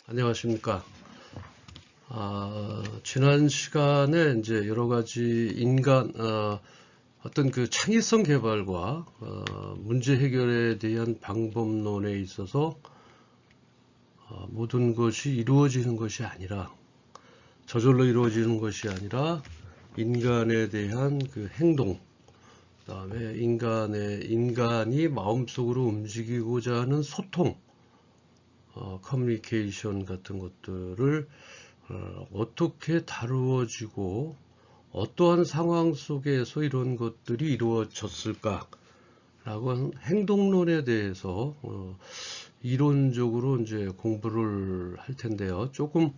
안녕하십니까. 지난 시간에 이제 여러 가지 인간, 어떤 그 창의성 개발과 문제 해결에 대한 방법론에 있어서 모든 것이 이루어지는 것이 아니라, 저절로 이루어지는 것이 아니라 인간에 대한 그 행동, 그다음에 인간이 마음속으로 움직이고자 하는 소통, 커뮤니케이션 같은 것들을 어떻게 다루어지고 어떠한 상황 속에서 이런 것들이 이루어졌을까 라고 하는 행동론에 대해서 이론적으로 이제 공부를 할 텐데요. 조금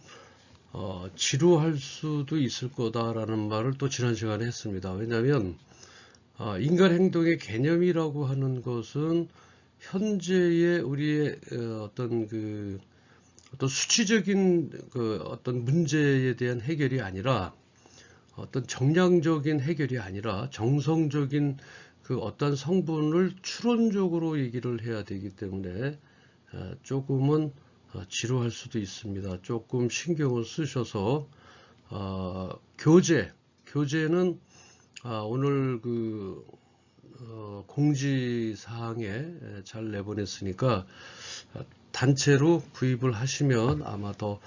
지루할 수도 있을 거다라는 말을 또 지난 시간에 했습니다. 왜냐하면 인간 행동의 개념이라고 하는 것은 현재의 우리의 어떤 수치적인 어떤 문제에 대한 해결이 아니라, 어떤 정량적인 해결이 아니라 정성적인 그 어떤 성분을 추론적으로 얘기를 해야 되기 때문에 조금은 지루할 수도 있습니다. 조금 신경을 쓰셔서 교재는 오늘 공지사항에 잘 내보냈으니까 단체로 구입을 하시면 아마 더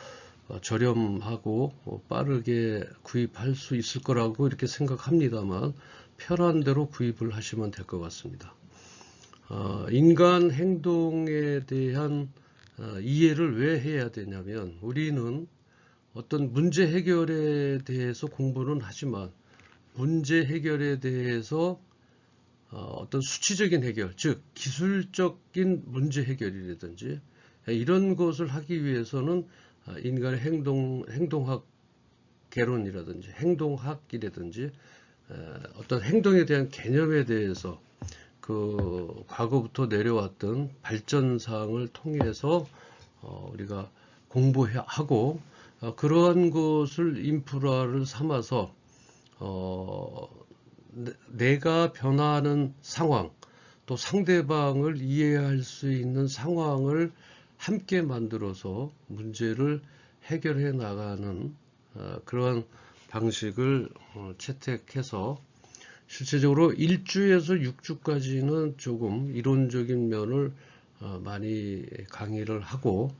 저렴하고 빠르게 구입할 수 있을 거라고 이렇게 생각합니다만, 편한 대로 구입을 하시면 될 것 같습니다. 인간 행동에 대한 이해를 왜 해야 되냐면, 우리는 어떤 문제 해결에 대해서 공부는 하지만 문제 해결에 대해서 어떤 수치적인 해결, 즉 기술적인 문제 해결이라든지 이런 것을 하기 위해서는 인간의 행동학 개론이라든지 행동학이라든지 어떤 행동에 대한 개념에 대해서 그 과거부터 내려왔던 발전사항을 통해서 우리가 공부하고 그러한 것을 인프라를 삼아서 내가 변화하는 상황, 또 상대방을 이해할 수 있는 상황을 함께 만들어서 문제를 해결해 나가는 그러한 방식을 채택해서, 실제적으로 1주에서 6주까지는 조금 이론적인 면을 많이 강의를 하고,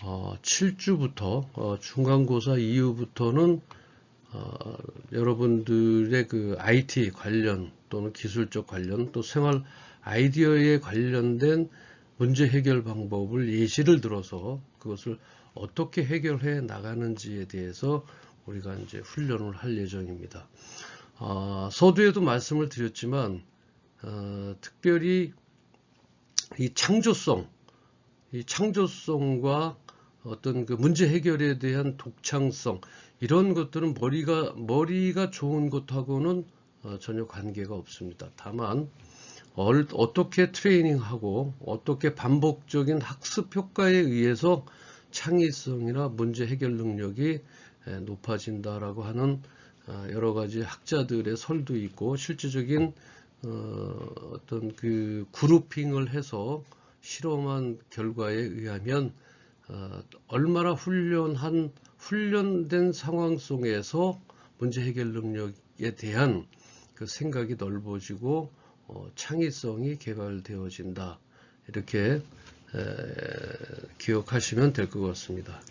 7주부터 중간고사 이후부터는 여러분들의 그 IT 관련 또는 기술적 관련 또 생활 아이디어에 관련된 문제 해결 방법을 예시를 들어서 그것을 어떻게 해결해 나가는지에 대해서 우리가 이제 훈련을 할 예정입니다. 서두에도 말씀을 드렸지만 특별히 이 창조성과 어떤 그 문제 해결에 대한 독창성, 이런 것들은 머리가 좋은 것하고는 전혀 관계가 없습니다. 다만 어떻게 트레이닝하고 어떻게 반복적인 학습 효과에 의해서 창의성이나 문제 해결 능력이 높아진다라고 하는 여러 가지 학자들의 설도 있고, 실질적인 어떤 그 그룹핑을 해서 실험한 결과에 의하면 얼마나 훈련된 상황 속에서 문제 해결 능력에 대한 그 생각이 넓어지고 창의성이 개발되어진다, 이렇게 기억하시면 될 것 같습니다.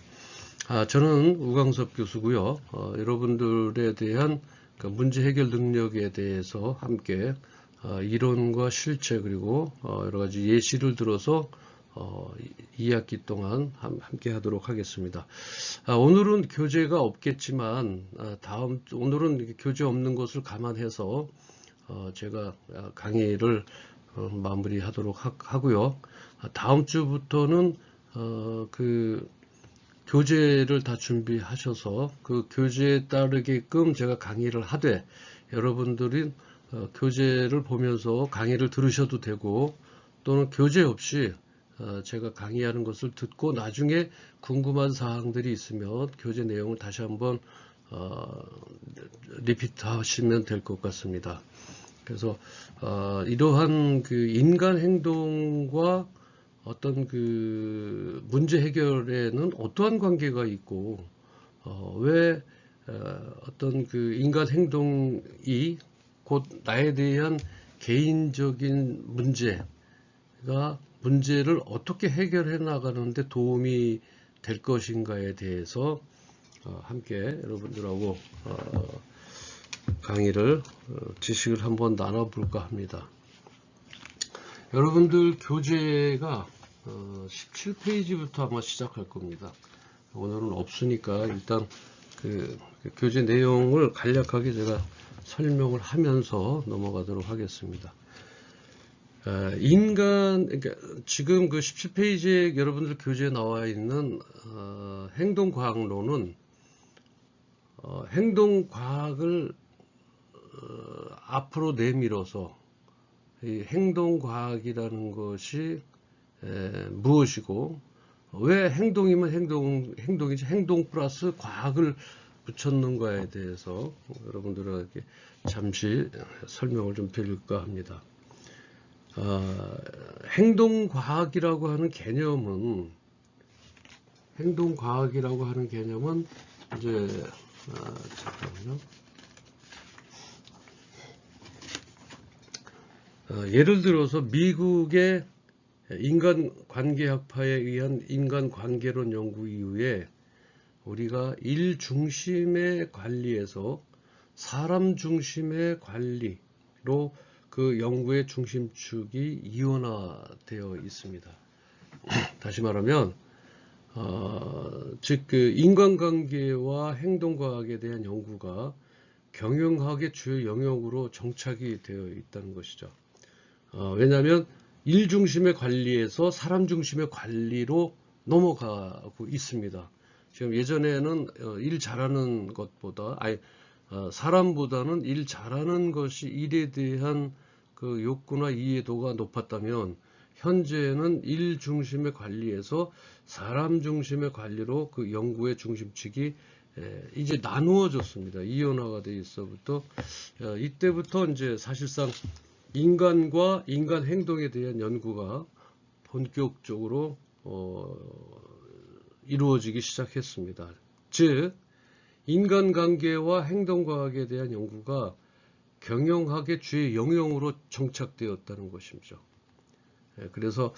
저는 우광섭 교수고요. 여러분들에 대한 그 문제 해결 능력에 대해서 함께 이론과 실체 그리고 여러 가지 예시를 들어서 2학기 동안 함께 하도록 하겠습니다. 오늘은 교재가 없겠지만 오늘은 교재 없는 것을 감안해서 제가 강의를 마무리하도록 하고요. 다음 주부터는 그 교재를 다 준비하셔서 그 교재에 따르게끔 제가 강의를 하되, 여러분들이 교재를 보면서 강의를 들으셔도 되고, 또는 교재 없이 제가 강의하는 것을 듣고 나중에 궁금한 사항들이 있으면 교재 내용을 다시 한번 리피트 하시면 될 것 같습니다. 그래서 이러한 그 인간 행동과 어떤 그 문제 해결에는 어떠한 관계가 있고 왜 어떤 그 인간 행동이 곧 나에 대한 개인적인 문제를 어떻게 해결해 나가는데 도움이 될 것인가에 대해서 함께 여러분들하고 강의를 지식을 한번 나눠볼까 합니다. 여러분들 교재가 17페이지부터 아마 시작할 겁니다. 오늘은 없으니까 일단 그 교재 내용을 간략하게 제가 설명을 하면서 넘어가도록 하겠습니다. 그러니까 지금 그 17페이지에 여러분들 교재에 나와 있는 행동과학론은 행동과학을 앞으로 내밀어서 이 행동과학이라는 것이 무엇이고 왜 행동이면 행동이지 행동 플러스 과학을 붙였는가에 대해서 여러분들에게 잠시 설명을 좀 드릴까 합니다. 행동과학이라고 하는 개념은 이제 잠깐만요. 예를 들어서 미국의 인간관계학파에 의한 인간관계론 연구 이후에 우리가 일 중심의 관리에서 사람 중심의 관리로 그 연구의 중심축이 이원화되어 있습니다. 다시 말하면 즉 그 인간관계와 행동과학에 대한 연구가 경영학의 주요 영역으로 정착이 되어 있다는 것이죠. 왜냐하면 일 중심의 관리에서 사람 중심의 관리로 넘어가고 있습니다. 지금 예전에는 일 잘하는 것보다 사람보다는 일 잘하는 것이 일에 대한 그 욕구나 이해도가 높았다면 현재는 일 중심의 관리에서 사람 중심의 관리로 그 연구의 중심축이 이제 나누어졌습니다. 이원화가 돼 있어부터 이때부터 이제 사실상 인간과 인간 행동에 대한 연구가 본격적으로 이루어지기 시작했습니다. 즉 인간관계와 행동과학에 대한 연구가 경영학의 주요 영역으로 정착되었다는 것이죠. 그래서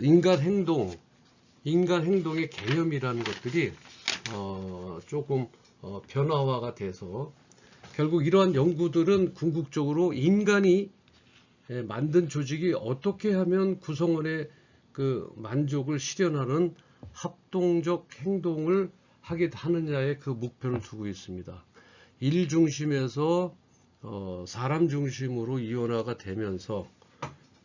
인간 행동의 개념이라는 것들이 조금 변화화가 돼서 결국 이러한 연구들은 궁극적으로 인간이 만든 조직이 어떻게 하면 구성원의 그 만족을 실현하는 합동적 행동을 하게 하느냐에 그 목표를 두고 있습니다. 일 중심에서 사람 중심으로 이원화가 되면서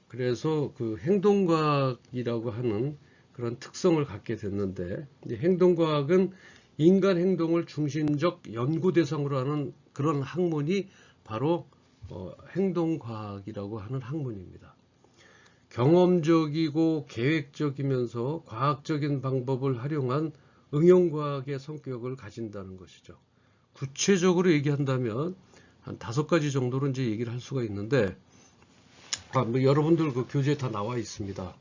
그래서 그 행동과학이라고 하는 그런 특성을 갖게 됐는데 행동과학은 인간 행동을 중심적 연구 대상으로 하는 그런 학문이 바로 행동과학이라고 하는 학문입니다. 경험적이고 계획적이면서 과학적인 방법을 활용한 응용과학의 성격을 가진다는 것이죠. 구체적으로 얘기한다면 한 5가지 정도로 이제 얘기를 할 수가 있는데 뭐 여러분들 그 교재에 다 나와 있습니다.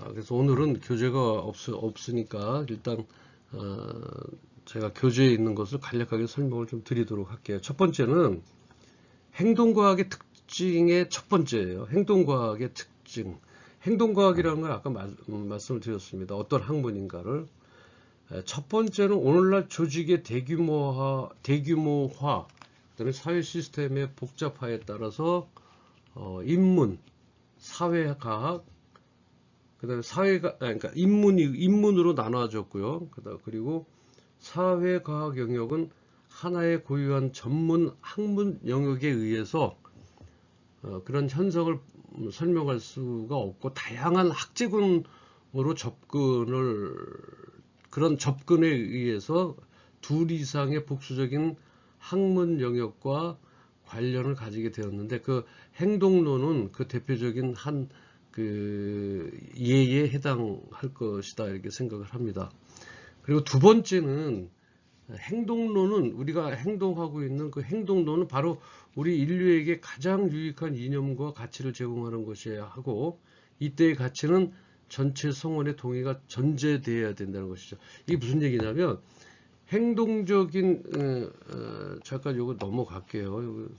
그래서 오늘은 교재가 없으니까 일단 제가 교재에 있는 것을 간략하게 설명을 좀 드리도록 할게요. 첫 번째는 행동과학의 특징의 첫 번째예요. 행동과학의 특징. 행동과학이라는 건 아까 말씀을 드렸습니다. 어떤 학문인가를. 첫 번째는 오늘날 조직의 대규모화, 그다음에 사회 시스템의 복잡화에 따라서 인문, 사회과학, 그다음에 그러니까 인문으로 나눠졌고요. 그리고 사회과학 영역은 하나의 고유한 전문 학문 영역에 의해서 그런 현상을 설명할 수가 없고 다양한 학제군으로 그런 접근에 의해서 둘 이상의 복수적인 학문 영역과 관련을 가지게 되었는데 그 행동론은 그 대표적인 한 그 예에 해당할 것이다 이렇게 생각을 합니다. 그리고 두 번째는 행동론은 우리가 행동하고 있는 그 행동론은 바로 우리 인류에게 가장 유익한 이념과 가치를 제공하는 것이어야 하고 이때의 가치는 전체 성원의 동의가 전제되어야 된다는 것이죠. 이게 무슨 얘기냐면 행동적인 잠깐 요거 넘어갈게요.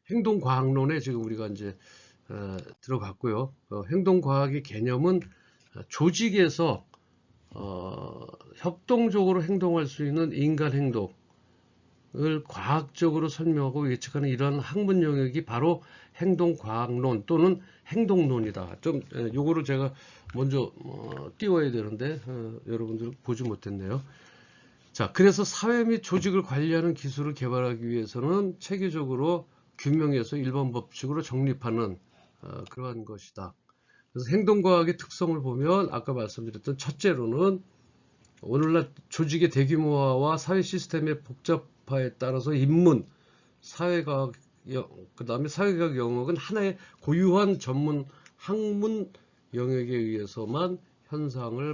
행동과학론에 지금 우리가 이제 들어갔고요. 행동과학의 개념은 조직에서 협동적으로 행동할 수 있는 인간 행동을 과학적으로 설명하고 예측하는 이러한 학문 영역이 바로 행동과학론 또는 행동론이다. 좀 요거를 제가 먼저 띄워야 되는데 여러분들 보지 못했네요. 자, 그래서 사회 및 조직을 관리하는 기술을 개발하기 위해서는 체계적으로 규명해서 일반 법칙으로 정립하는 그러한 것이다. 그래서 행동과학의 특성을 보면 아까 말씀드렸던 첫째로는 오늘날 조직의 대규모화와 사회 시스템의 복잡화에 따라서 인문, 사회과학, 그 다음에 사회과학 영역은 하나의 고유한 전문 학문 영역에 의해서만 현상을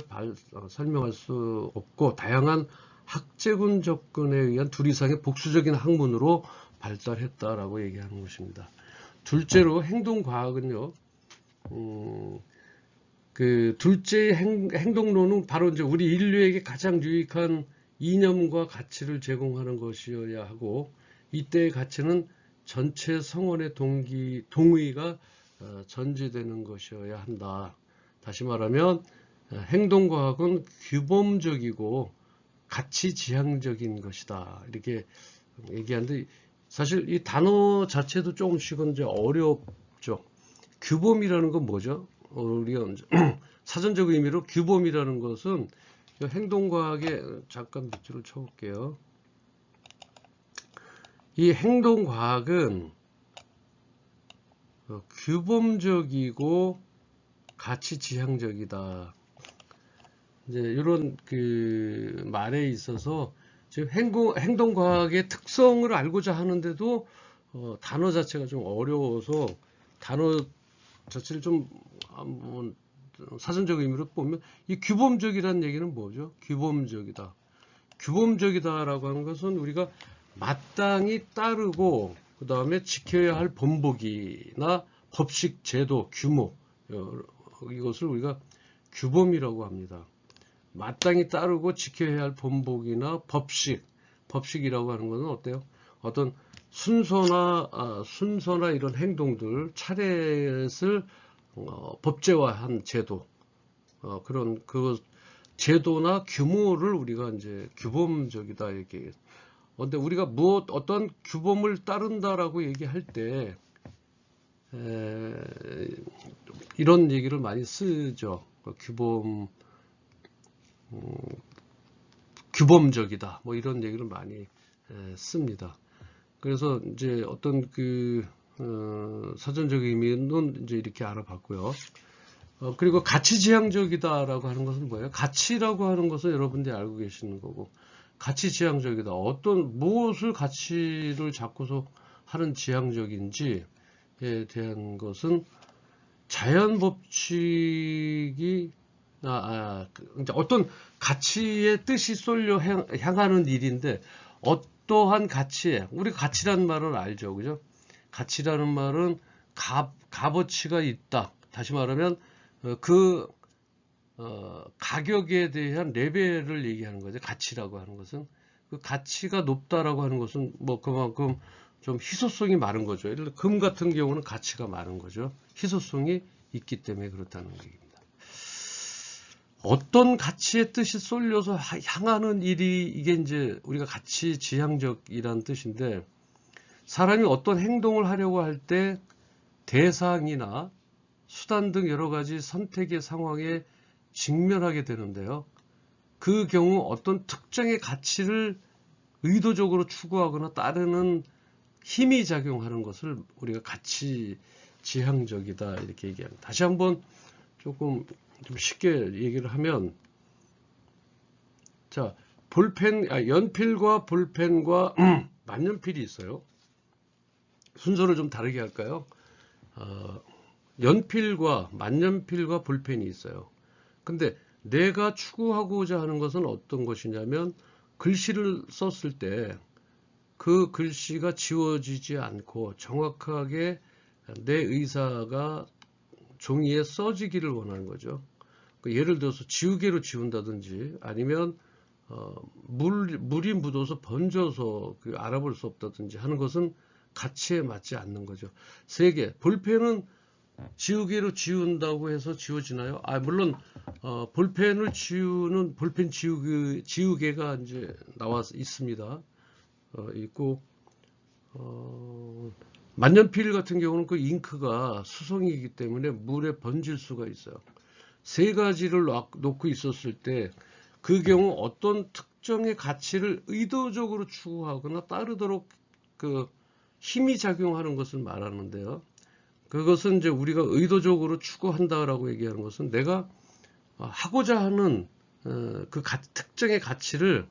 설명할 수 없고 다양한 학제군 접근에 의한 둘 이상의 복수적인 학문으로 발달했다라고 얘기하는 것입니다. 둘째로 행동과학은요, 그 둘째 행동론은 바로 이제 우리 인류에게 가장 유익한 이념과 가치를 제공하는 것이어야 하고 이때의 가치는 전체 성원의 동의가 전제되는 것이어야 한다. 다시 말하면 행동과학은 규범적이고 가치지향적인 것이다. 이렇게 얘기하는데 사실 이 단어 자체도 조금씩은 이제 어렵죠. 규범이라는 건 뭐죠? 우리가 사전적 의미로 규범이라는 것은 행동과학에 잠깐 밑줄을 쳐볼게요. 이 행동과학은 규범적이고 가치지향적이다. 이제 이런 그 말에 있어서 지금 행동과학의 특성을 알고자 하는데도 단어 자체가 좀 어려워서 단어 자체를 좀 한번 사전적 의미로 보면 이 규범적이라는 얘기는 뭐죠? 규범적이다. 규범적이다라고 하는 것은 우리가 마땅히 따르고 그 다음에 지켜야 할 본보기나 법식, 제도, 규모 이것을 우리가 규범이라고 합니다. 마땅히 따르고 지켜야 할 본보기나 법식이라고 하는 것은 어때요? 어떤 순서나 이런 행동들, 차례를 법제화한 제도, 그런 그 제도나 규모를 우리가 이제 규범적이다 이렇게. 근데 우리가 어떤 규범을 따른다라고 얘기할 때 이런 얘기를 많이 쓰죠. 규범적이다. 뭐 이런 얘기를 많이 씁니다. 그래서 이제 어떤 그 사전적 의미는 이제 이렇게 알아봤고요. 그리고 가치지향적이다라고 하는 것은 뭐예요? 가치라고 하는 것은 여러분들이 알고 계시는 거고, 가치지향적이다. 무엇을 가치를 잡고서 하는 지향적인지에 대한 것은 자연 법칙이 어떤 가치의 뜻이 쏠려 향하는 일인데 어떠한 가치에 우리 가치라는 말은 알죠, 그죠? 가치라는 말은 값어치가 있다. 다시 말하면 가격에 대한 레벨을 얘기하는 거죠. 가치라고 하는 것은 그 가치가 높다라고 하는 것은 뭐 그만큼 좀 희소성이 많은 거죠. 예를 들어 금 같은 경우는 가치가 많은 거죠. 희소성이 있기 때문에 그렇다는 얘기입니다. 어떤 가치의 뜻이 쏠려서 향하는 일이 이게 이제 우리가 가치 지향적이라는 뜻인데 사람이 어떤 행동을 하려고 할 때 대상이나 수단 등 여러 가지 선택의 상황에 직면하게 되는데요. 그 경우 어떤 특정의 가치를 의도적으로 추구하거나 따르는 힘이 작용하는 것을 우리가 가치 지향적이다 이렇게 얘기합니다. 다시 한번 조금 좀 쉽게 얘기를 하면 자 연필과 볼펜과 만년필이 있어요. 순서를 좀 다르게 할까요? 연필과 만년필과 볼펜이 있어요. 근데 내가 추구하고자 하는 것은 어떤 것이냐면 글씨를 썼을 때 그 글씨가 지워지지 않고 정확하게 내 의사가 종이에 써지기를 원하는 거죠. 예를 들어서 지우개로 지운다든지 아니면 물이 묻어서 번져서 알아볼 수 없다든지 하는 것은 가치에 맞지 않는 거죠. 세 개. 볼펜은 지우개로 지운다고 해서 지워지나요? 물론 볼펜을 지우는 볼펜 지우개가 이제 나와 있습니다. 있고 만년필 같은 경우는 그 잉크가 수성이기 때문에 물에 번질 수가 있어요. 세 가지를 놓고 있었을 때 그 경우 어떤 특정의 가치를 의도적으로 추구하거나 따르도록 그 힘이 작용하는 것을 말하는데요. 그것은 이제 우리가 의도적으로 추구한다라고 얘기하는 것은 내가 하고자 하는 그 특정의 가치를,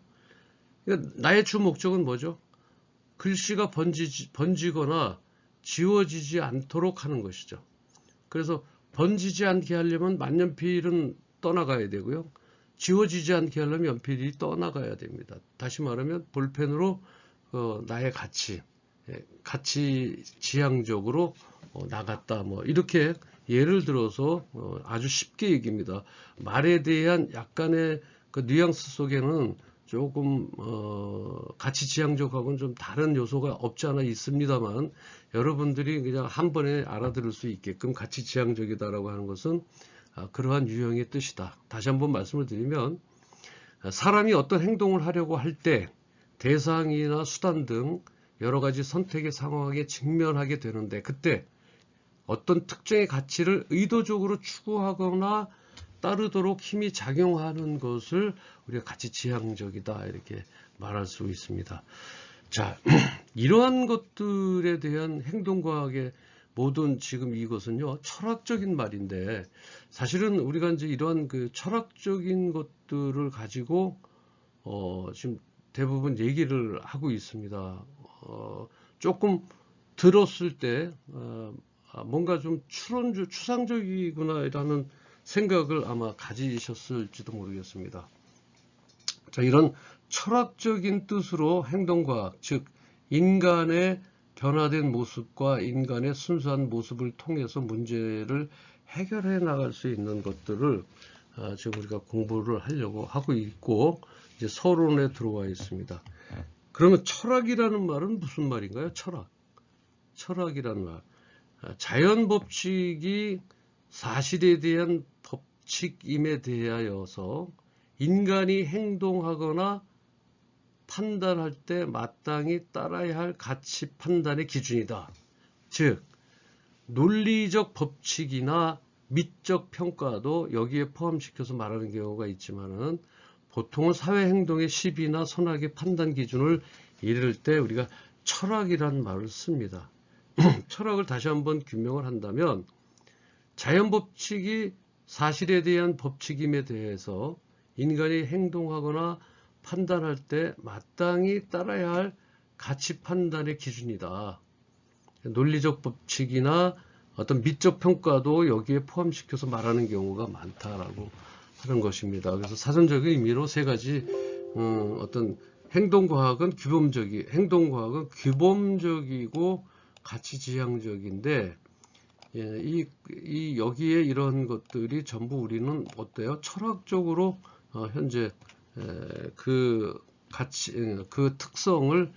그러니까 나의 주 목적은 뭐죠? 글씨가 번지거나 지워지지 않도록 하는 것이죠. 그래서 번지지 않게 하려면 만년필은 떠나가야 되고요. 지워지지 않게 하려면 연필이 떠나가야 됩니다. 다시 말하면 볼펜으로 나의 가치 지향적으로 나갔다. 뭐 이렇게 예를 들어서 아주 쉽게 얘기입니다. 말에 대한 약간의 그 뉘앙스 속에는 조금 가치 지향적하고는 좀 다른 요소가 없지 않아 있습니다만, 여러분들이 그냥 한 번에 알아들을 수 있게끔 가치 지향적이다라고 하는 것은 그러한 유형의 뜻이다. 다시 한번 말씀을 드리면, 사람이 어떤 행동을 하려고 할 때 대상이나 수단 등 여러 가지 선택의 상황에 직면하게 되는데, 그때 어떤 특정의 가치를 의도적으로 추구하거나 따르도록 힘이 작용하는 것을 우리가 가치 지향적이다 이렇게 말할 수 있습니다. 자, 이러한 것들에 대한 행동과학의 모든 지금 이것은요 철학적인 말인데, 사실은 우리가 이제 이러한 그 철학적인 것들을 가지고 지금 대부분 얘기를 하고 있습니다. 조금 들었을 때 뭔가 좀 추상적이구나라는 생각을 아마 가지셨을지도 모르겠습니다. 자, 이런 철학적인 뜻으로 행동과학, 즉 인간의 변화된 모습과 인간의 순수한 모습을 통해서 문제를 해결해 나갈 수 있는 것들을 지금 우리가 공부를 하려고 하고 있고, 이제 서론에 들어와 있습니다. 그러면 철학이라는 말은 무슨 말인가요? 철학이라는 말. 자연 법칙이 사실에 대한 법칙임에 대하여서 인간이 행동하거나 판단할 때 마땅히 따라야 할 가치 판단의 기준이다. 즉, 논리적 법칙이나 미적 평가도 여기에 포함시켜서 말하는 경우가 있지만은, 보통은 사회 행동의 시비나 선악의 판단 기준을 이를 때 우리가 철학이라는 말을 씁니다. 철학을 다시 한번 규명을 한다면, 자연 법칙이 사실에 대한 법칙임에 대해서 인간이 행동하거나 판단할 때 마땅히 따라야 할 가치 판단의 기준이다. 논리적 법칙이나 어떤 미적 평가도 여기에 포함시켜서 말하는 경우가 많다라고 하는 것입니다. 그래서 사전적인 의미로 세 가지 어떤 행동과학은 규범적이고 가치지향적인데, 여기에 이런 것들이 전부 우리는 어때요? 철학적으로 현재 그 특성을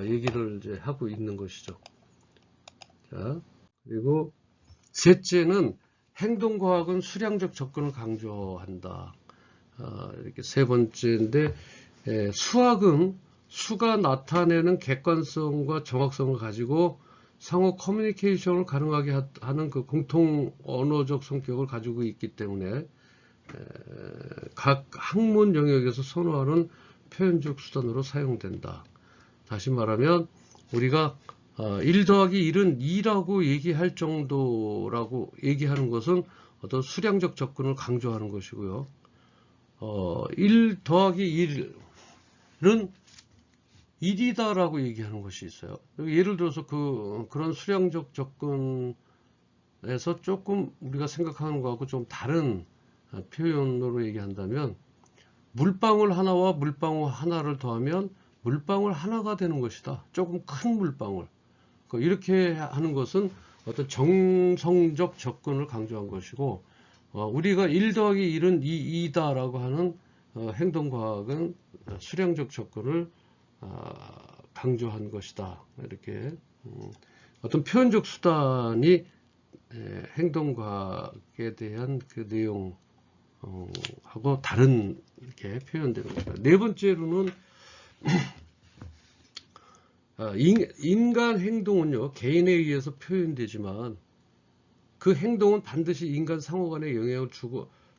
얘기를 이제 하고 있는 것이죠. 자, 그리고 셋째는 행동과학은 수량적 접근을 강조한다. 이렇게 세 번째인데, 수학은 수가 나타내는 객관성과 정확성을 가지고 상호 커뮤니케이션을 가능하게 하는 그 공통 언어적 성격을 가지고 있기 때문에 각 학문 영역에서 선호하는 표현적 수단으로 사용된다. 다시 말하면 우리가 1 더하기 1은 2라고 얘기할 정도라고 얘기하는 것은 어떤 수량적 접근을 강조하는 것이고요. 1 더하기 1은 1이다라고 얘기하는 것이 있어요. 예를 들어서 그런 수량적 접근에서 조금 우리가 생각하는 것하고 좀 다른 표현으로 얘기한다면, 물방울 하나와 물방울 하나를 더하면 물방울 하나가 되는 것이다. 조금 큰 물방울. 이렇게 하는 것은 어떤 정성적 접근을 강조한 것이고, 우리가 1 더하기 1은 2다라고 하는 행동과학은 수량적 접근을 강조한 것이다. 이렇게 어떤 표현적 수단이 행동과학에 대한 그 내용하고 다른 이렇게 표현되는 겁니다. 네 번째로는 인간 행동은요, 개인에 의해서 표현되지만 그 행동은 반드시 인간 상호 간의 영향을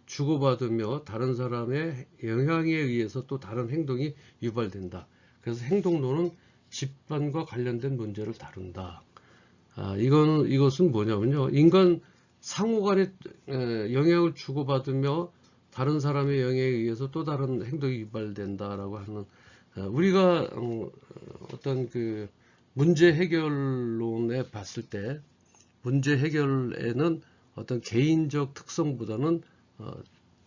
주고받으며 다른 사람의 영향에 의해서 또 다른 행동이 유발된다. 그래서 행동론은 집단과 관련된 문제를 다룬다. 이것은 뭐냐면요, 인간 상호 간의 영향을 주고받으며 다른 사람의 영향에 의해서 또 다른 행동이 유발된다라고 하는, 우리가 어떤 그 문제 해결론에 봤을 때 문제 해결에는 어떤 개인적 특성보다는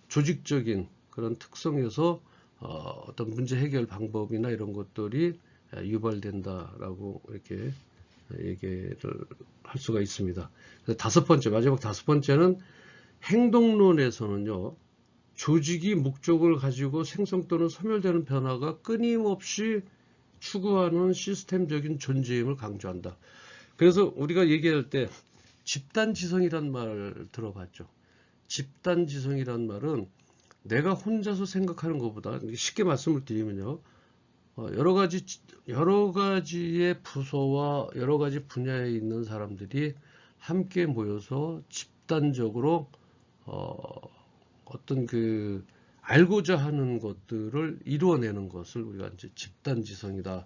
조직적인 그런 특성에서 어떤 문제 해결 방법이나 이런 것들이 유발된다라고 이렇게 얘기를 할 수가 있습니다. 다섯 번째, 마지막 다섯 번째는 행동론에서는요, 조직이 목적을 가지고 생성 또는 소멸되는 변화가 끊임없이 추구하는 시스템적인 존재임을 강조한다. 그래서 우리가 얘기할 때 집단지성이란 말 들어봤죠. 집단지성이란 말은 내가 혼자서 생각하는 것보다, 쉽게 말씀을 드리면요, 여러 가지의 부서와 여러 가지 분야에 있는 사람들이 함께 모여서 집단적으로 어떤 그 알고자 하는 것들을 이루어내는 것을 우리가 이제 집단지성이다.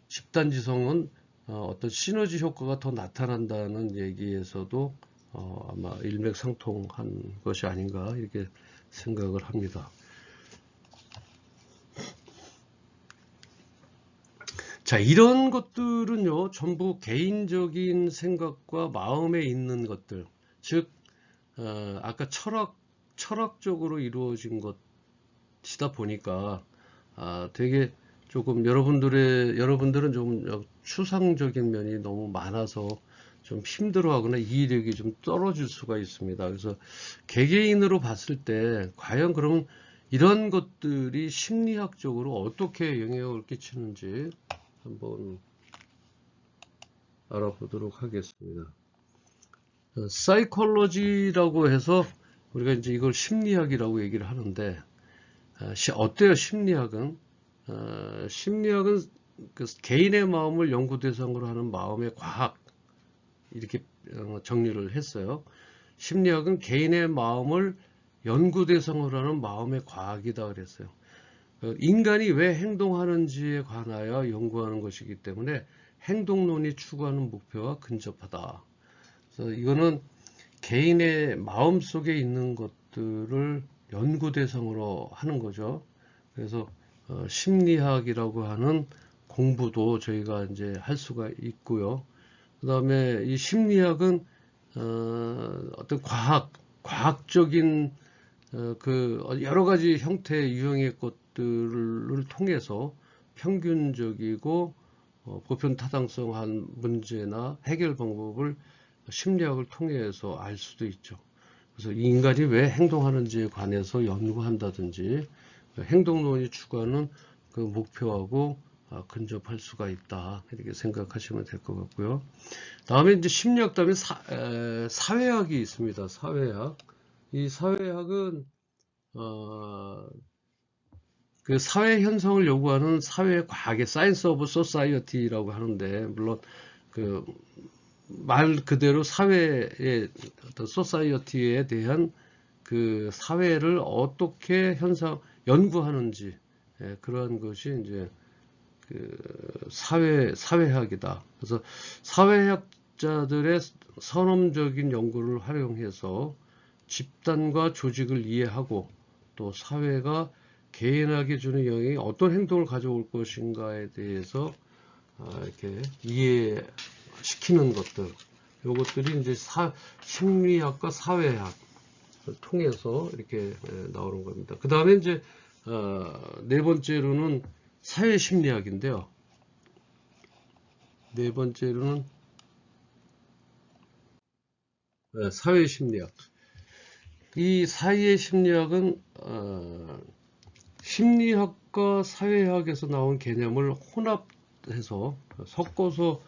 집단지성은 어떤 시너지 효과가 더 나타난다는 얘기에서도 아마 일맥상통한 것이 아닌가 이렇게 생각을 합니다. 자, 이런 것들은요, 전부 개인적인 생각과 마음에 있는 것들, 즉 아까 철학적으로 이루어진 것이다 보니까 되게 조금 여러분들은 좀 추상적인 면이 너무 많아서 좀 힘들어하거나 이해력이 좀 떨어질 수가 있습니다. 그래서 개개인으로 봤을 때 과연 그러면 이런 것들이 심리학적으로 어떻게 영향을 끼치는지 한번 알아보도록 하겠습니다. 사이콜로지라고 해서 우리가 이제 이걸 심리학이라고 얘기를 하는데, 어때요? 심리학은 그 개인의 마음을 연구 대상으로 하는 마음의 과학, 이렇게 정리를 했어요. 심리학은 개인의 마음을 연구 대상으로 하는 마음의 과학이다 그랬어요. 인간이 왜 행동하는지에 관하여 연구하는 것이기 때문에 행동론이 추구하는 목표와 근접하다. 그래서 이거는 개인의 마음 속에 있는 것들을 연구 대상으로 하는 거죠. 그래서 심리학이라고 하는 공부도 저희가 이제 할 수가 있고요. 그 다음에 이 심리학은 어떤 과학적인 그 여러 가지 형태의 유형의 것들을 통해서 평균적이고 보편 타당성한 문제나 해결 방법을 심리학을 통해서 알 수도 있죠. 그래서 인간이 왜 행동하는지에 관해서 연구한다든지 행동론이 추구하는 그 목표하고 근접할 수가 있다. 이렇게 생각하시면 될 것 같고요. 다음에 이제 심리학 다음에 사회학이 있습니다. 사회학. 이 사회학은 그 사회 현상을 요구하는 사회 과학의 사이언스 오브 소사이어티라고 하는데, 물론 그 말 그대로 사회의 어떤 소사이어티에 대한 그 사회를 어떻게 연구하는지, 그러한 것이 이제 그 사회학이다. 그래서 사회학자들의 선험적인 연구를 활용해서 집단과 조직을 이해하고 또 사회가 개인에게 주는 영향이 어떤 행동을 가져올 것인가에 대해서 이렇게 이해시키는 것들, 이것들이 이제 심리학과 사회학을 통해서 이렇게 나오는 겁니다. 그 다음에 이제 네 번째로는 사회심리학인데요. 네 번째로는 사회심리학. 이 사회심리학은 심리학과 사회학에서 나온 개념을 혼합해서 섞어서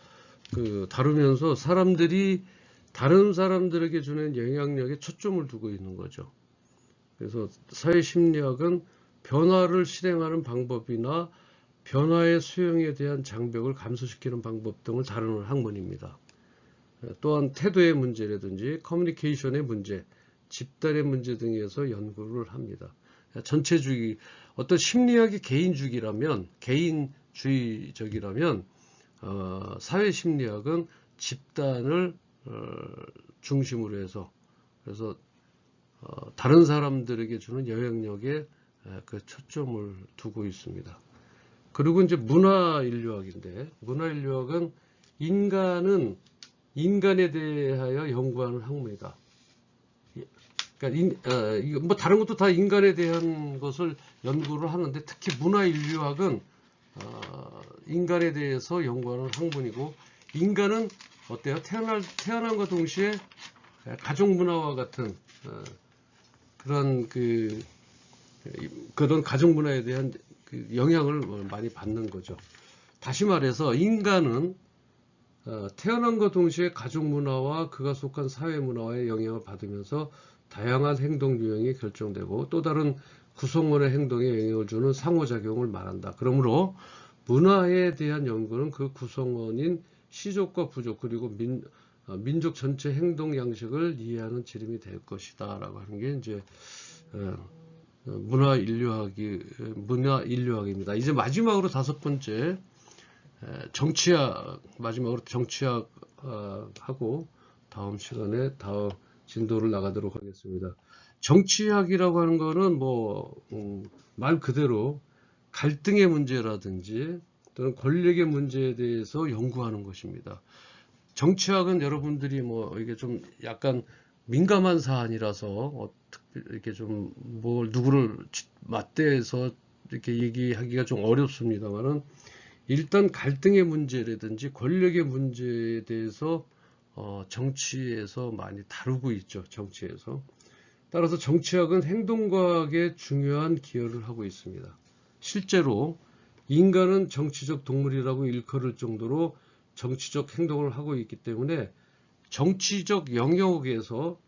다루면서 사람들이 다른 사람들에게 주는 영향력에 초점을 두고 있는 거죠. 그래서 사회심리학은 변화를 실행하는 방법이나 변화의 수용에 대한 장벽을 감소시키는 방법 등을 다루는 학문입니다. 또한 태도의 문제라든지 커뮤니케이션의 문제, 집단의 문제 등에서 연구를 합니다. 전체주의, 어떤 심리학이 개인주의적이라면 사회심리학은 집단을 중심으로 해서 그래서 다른 사람들에게 주는 영향력에 그 초점을 두고 있습니다. 그리고 이제 문화인류학인데, 문화인류학은 인간에 대하여 연구하는 학문이다. 그러니까 뭐 다른 것도 다 인간에 대한 것을 연구를 하는데, 특히 문화인류학은 인간에 대해서 연구하는 학문이고, 인간은 어때요? 태어난과 동시에 가족 문화와 같은 그런 가족 문화에 대한 영향을 많이 받는 거죠. 다시 말해서 인간은 태어난과 동시에 가족 문화와 그가 속한 사회 문화의 영향을 받으면서 다양한 행동 유형이 결정되고 또 다른 구성원의 행동에 영향을 주는 상호작용을 말한다. 그러므로 문화에 대한 연구는 그 구성원인 시족과 부족 그리고 민족 전체 행동 양식을 이해하는 지름이 될 것이다 라고 하는 게 이제 문화인류학입니다. 이제 마지막으로 다섯 번째 마지막으로 정치학 하고 다음 시간에 다음 진도를 나가도록 하겠습니다. 정치학이라고 하는 거는 말 그대로 갈등의 문제라든지 또는 권력의 문제에 대해서 연구하는 것입니다. 정치학은 여러분들이 이게 좀 약간 민감한 사안이라서 이렇게 좀 누구를 맞대서 이렇게 얘기하기가 좀 어렵습니다만은 일단 갈등의 문제라든지 권력의 문제에 대해서 정치에서 많이 다루고 있죠. 정치에서. 따라서 정치학은 행동과학에 중요한 기여를 하고 있습니다. 실제로 인간은 정치적 동물이라고 일컬을 정도로 정치적 행동을 하고 있기 때문에 정치적 영역에서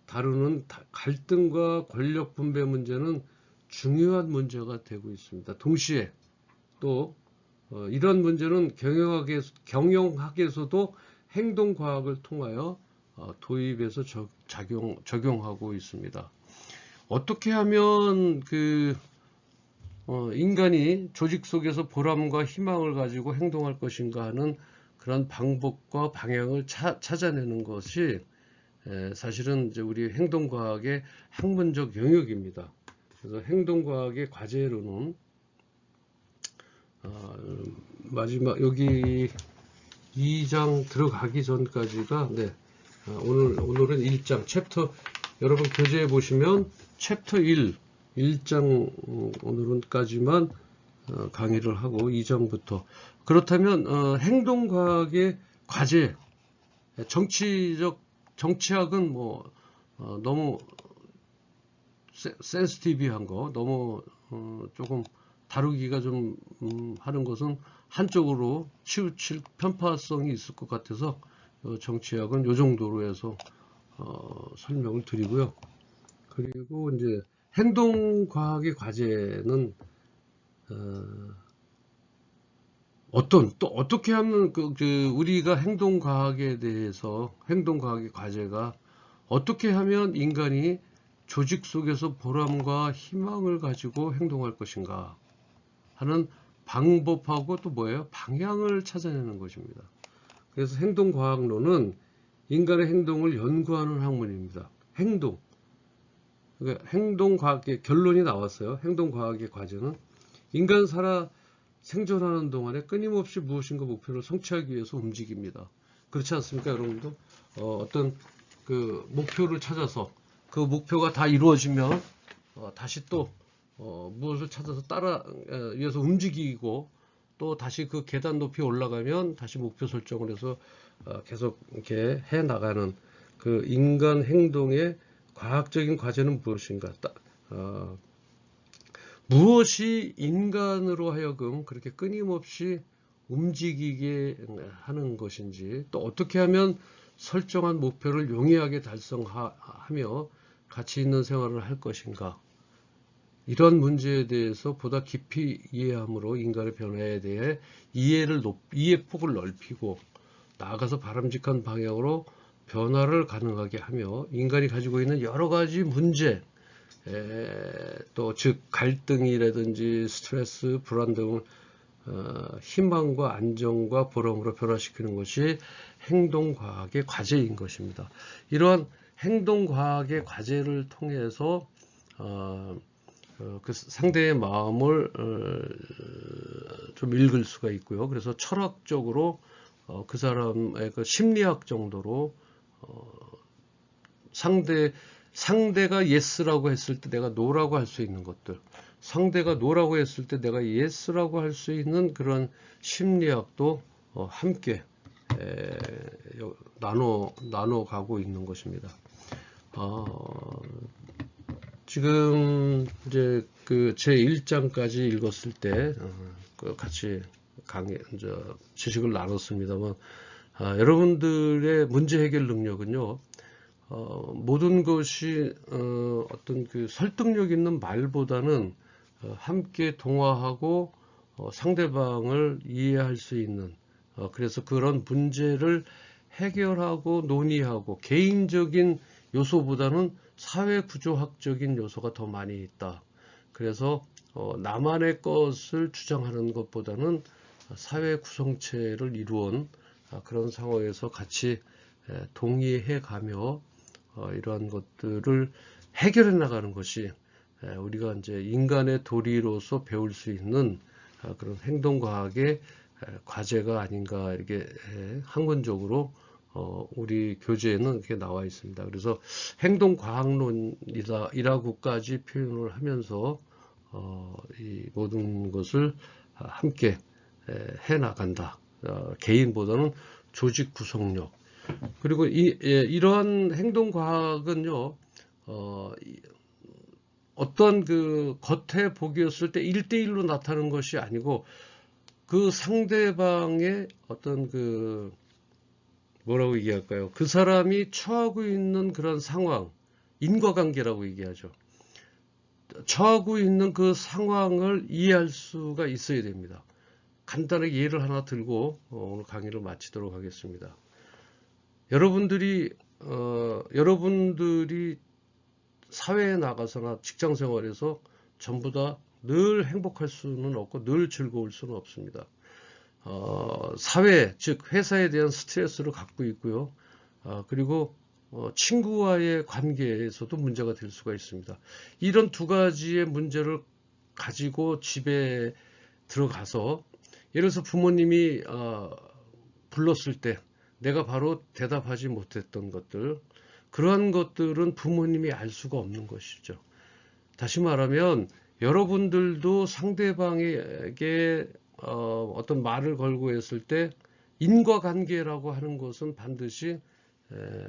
다루는 갈등과 권력 분배 문제는 중요한 문제가 되고 있습니다. 동시에 또 이런 문제는 경영학에서도 행동과학을 통하여 도입해서 적용하고 있습니다. 어떻게 하면 인간이 조직 속에서 보람과 희망을 가지고 행동할 것인가 하는 그런 방법과 방향을 찾아내는 것이 사실은 이제 우리 행동과학의 학문적 영역입니다. 그래서 행동과학의 과제로는 마지막 여기 2장 들어가기 전까지가 오늘은 1장 챕터 여러분 교재에 보시면 챕터 1장 오늘은까지만 강의를 하고 2장부터 그렇다면 행동과학의 과제 정치학은 너무 센시티비한 거 너무 조금 다루기가 좀 하는 것은 한쪽으로 치우칠 편파성이 있을 것 같아서 정치학은 이 정도로 해서 설명을 드리고요. 그리고 이제 행동과학의 과제는 어떻게 하면 우리가 행동과학에 대해서 행동과학의 과제가 어떻게 하면 인간이 조직 속에서 보람과 희망을 가지고 행동할 것인가 하는 방법하고 또 방향을 찾아내는 것입니다. 그래서 행동과학론은 인간의 행동을 연구하는 학문입니다. 그러니까 행동과학의 결론이 나왔어요. 행동과학의 과제는 인간 생존하는 동안에 끊임없이 무엇인가 목표를 성취하기 위해서 움직입니다. 그렇지 않습니까, 여러분도? 어떤 목표를 찾아서 그 목표가 다 이루어지면 다시 또 무엇을 찾아서 위해서 움직이고 또 다시 그 계단 높이 올라가면 다시 목표 설정을 해서 계속 이렇게 해 나가는 그 인간 행동의 과학적인 과제는 무엇인가? 무엇이 인간으로 하여금 그렇게 끊임없이 움직이게 하는 것인지, 또 어떻게 하면 설정한 목표를 용이하게 달성하며 가치 있는 생활을 할 것인가? 이런 문제에 대해서 보다 깊이 이해함으로 인간의 변화에 대해 이해폭을 넓히고 나아가서 바람직한 방향으로 변화를 가능하게 하며 인간이 가지고 있는 여러 가지 문제, 또 즉 갈등이라든지 스트레스, 불안 등을 희망과 안정과 보람으로 변화시키는 것이 행동과학의 과제인 것입니다. 이러한 행동과학의 과제를 통해서 그 상대의 마음을 좀 읽을 수가 있고요. 그래서 철학적으로 그 사람의 그 심리학 정도로 상대가 yes라고 했을 때 내가 no라고 할 수 있는 것들, 상대가 no라고 했을 때 내가 yes라고 할 수 있는 그런 심리학도 함께 나눠 가고 있는 것입니다. 지금 이제 그 제 1장까지 읽었을 때 같이 지식을 나눴습니다만, 여러분들의 문제 해결 능력은요, 모든 것이 어떤 그 설득력 있는 말보다는 함께 동화하고 상대방을 이해할 수 있는, 그래서 그런 문제를 해결하고 논의하고 개인적인 요소보다는 사회구조학적인 요소가 더 많이 있다. 그래서 나만의 것을 주장하는 것보다는 사회 구성체를 이루은 그런 상황에서 같이 동의해 가며 이러한 것들을 해결해 나가는 것이 우리가 이제 인간의 도리로서 배울 수 있는 그런 행동과학의 과제가 아닌가, 이렇게 학문적으로 우리 교재에는 이렇게 나와 있습니다. 그래서 행동과학론이라고까지 표현을 하면서 이 모든 것을 함께 해 나간다. 개인보다는 조직 구성력. 그리고 이러한 행동과학은요, 어떤 그 겉에 보기였을 때 1대1로 나타나는 것이 아니고, 그 상대방의 어떤 그 뭐라고 얘기할까요? 그 사람이 처하고 있는 그런 상황, 인과관계라고 얘기하죠. 처하고 있는 그 상황을 이해할 수가 있어야 됩니다. 간단하게 예를 하나 들고 오늘 강의를 마치도록 하겠습니다. 여러분들이 사회에 나가서나 직장 생활에서 전부 다 늘 행복할 수는 없고 늘 즐거울 수는 없습니다. 사회, 즉 회사에 대한 스트레스를 갖고 있고요. 그리고 친구와의 관계에서도 문제가 될 수가 있습니다. 이런 두 가지의 문제를 가지고 집에 들어가서, 예를 들어서 부모님이 불렀을 때 내가 바로 대답하지 못했던 것들, 그러한 것들은 부모님이 알 수가 없는 것이죠. 다시 말하면 여러분들도 상대방에게 어떤 말을 걸고 했을 때 인과관계라고 하는 것은 반드시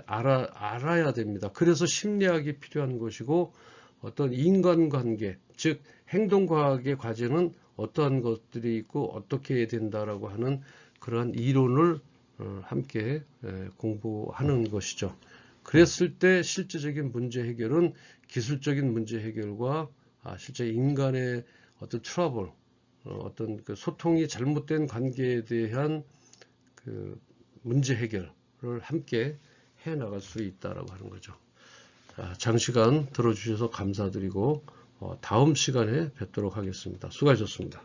알아야 됩니다. 그래서 심리학이 필요한 것이고, 어떤 인간관계, 즉 행동과학의 과제는 어떠한 것들이 있고 어떻게 해야 된다라고 하는 그러한 이론을 함께 공부하는 것이죠. 그랬을 때 실제적인 문제 해결은 기술적인 문제 해결과 실제 인간의 어떤 트러블, 어떤 그 소통이 잘못된 관계에 대한 그 문제 해결을 함께 해 나갈 수 있다라고 하는 거죠. 장시간 들어주셔서 감사드리고 다음 시간에 뵙도록 하겠습니다. 수고하셨습니다.